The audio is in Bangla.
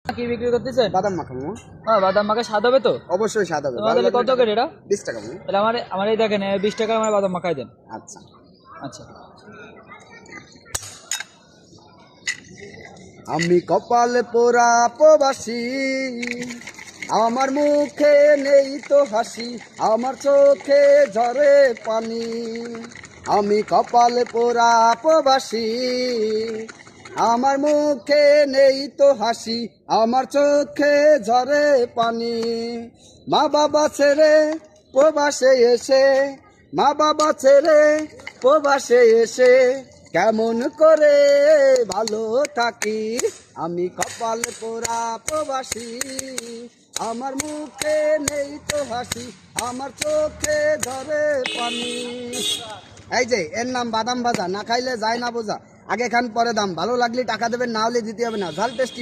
কি বিক্রি করতেছেন? বাদাম মাখা মামা। হ্যাঁ, বাদাম মাখা স্বাদ হবে তো? অবশ্যই স্বাদ হবে। তাহলে কত করে এটা? 20 টাকা মামা। তাহলে আমার এই দেখেন 20 টাকা আমার বাদাম মাখাই দেন। আচ্ছা। আচ্ছা। আমি কপালে পোড়া প্রবাসী, আমার মুখে নেই তো হাসি, আমার চোখে ঝরে পানি। আমি কপালে পোড়া প্রবাসী, আমার মুখে নেই তো হাসি, আমার চোখে ঝরে পানি। মা বাবা ছেড়ে প্রবাসে এসে, মা বাবা ছেড়ে প্রবাসে এসে কেমন করে ভালো থাকি। আমি কপাল পোড়া প্রবাসী, আমার মুখে নেই তো হাসি, আমার চোখে ধরে পানি। এই যে এর নাম বাদাম ভাজা, না খাইলে যায় না বোঝা। আগে খান পরে দাম, ভালো লাগলে টাকা দেবেন, না হলে দিতে হবে না। ঝাল টেস্টি।